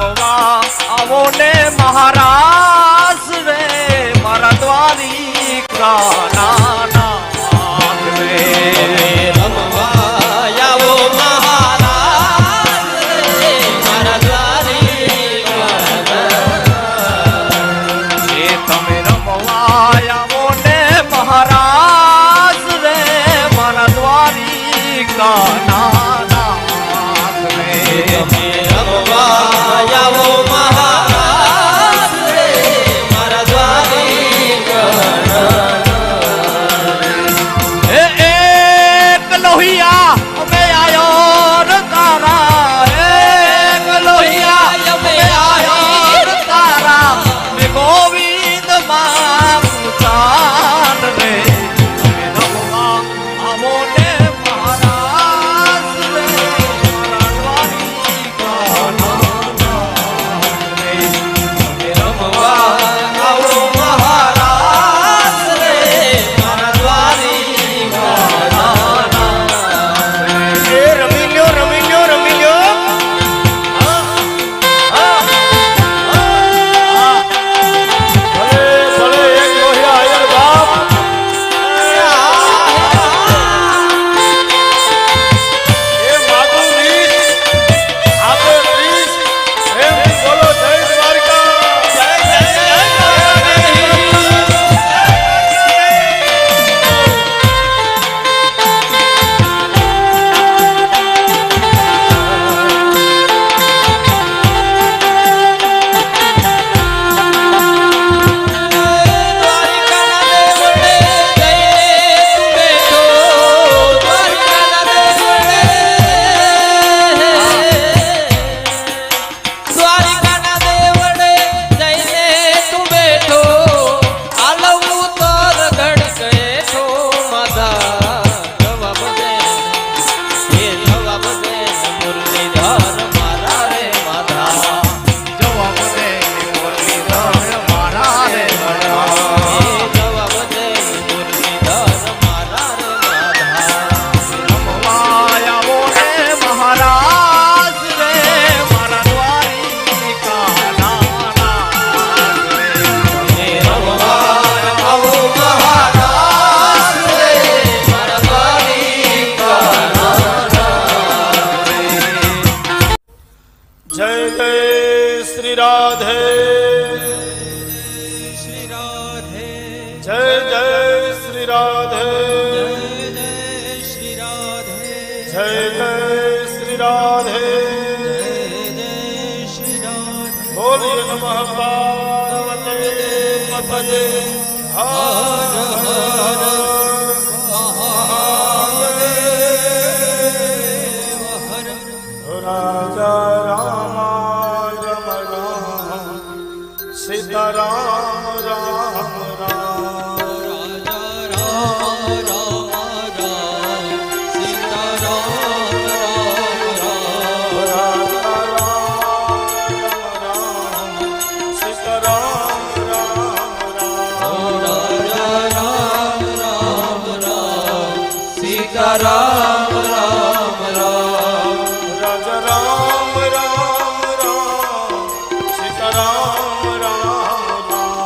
રમવા આવો ને મહારાજ રે મારા દ્વારિકા નાના રે રમવા આવો મહારાજ રે મારા દ્વારિકા એ તમે રમવા આવો ને મહારાજ રે મારા દ્વારિકા નાના રે તમે રમવા આવો મહારાજ રે મારા દ્વારિકા એક લોહિયા અમે આયો ર તારા એક લોહિયા અમે આયો ર તારા મે ગોવિંદ માં ચાન રે રમવા આવો ને મહારાજ રે મારા દ્વારિકા નાના રે રમવા આવો મહારાજ રે મારા દ્વારિકા એ રમી લ્યો રમી લ્યો રમી લ્યો ભલે એક લોહિયા આયર બાપ એ માગું 20 આપે 30 એમ બોલો જય દ્વારકા જય દ્વારિકાના દેવળે જઈને તું બેઠો આલવું તર ગઢ ગયેઠો માધા જવાબ દે એ જવાબ દે મુરલીધર મારા રે માધા જવાબ દે મુરલીધર મારા રે માધા એ જવાબ દે મુરલીધર મારા રે માધા રમવા આવો ને મહારાજ રે મારા દ્વારિકા નાના રે એ રમવા આવો મહારાજ રે મારા દ્વારિકા જય જય શ્રી રાધે શ્રી રાધે જય જય શ્રી રાધે શ્રી રાધે જય જય શ્રી રાધે શ્રી રાધે બોલીએ નમઃ પાર્વતી પતયે હર હર રાજા રામ રામ રામ સીતારામ રામ રામ રાજા રામ રામ સીતારામ રામ રામ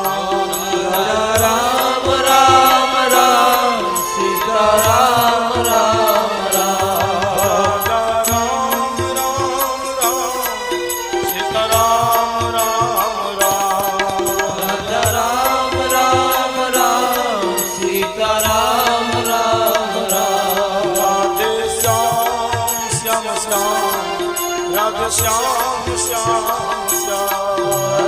રાજા રામ રામ રામ સીતારામ રામ રામ રાજા રામ રામ રામ સીતારામ રામ રાધે શ્યામ શ્યામ શ્યામ રાધે શ્યામ શ્યામ શ્યામ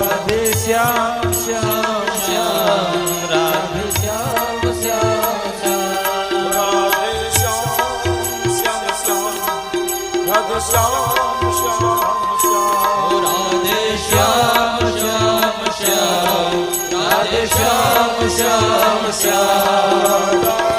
રાધે શ્યામ શ્યામ શ્યામ રાધે શ્યામ શ્યામ શ્યામ રાધે શ્યામ શ્યામ શ્યામ રાધે શ્યામ શ્યામ શ્યામ રાધે શ્યામ શ્યામ શ્યામ રાધે શ્યામ શ્યામ શ્યામ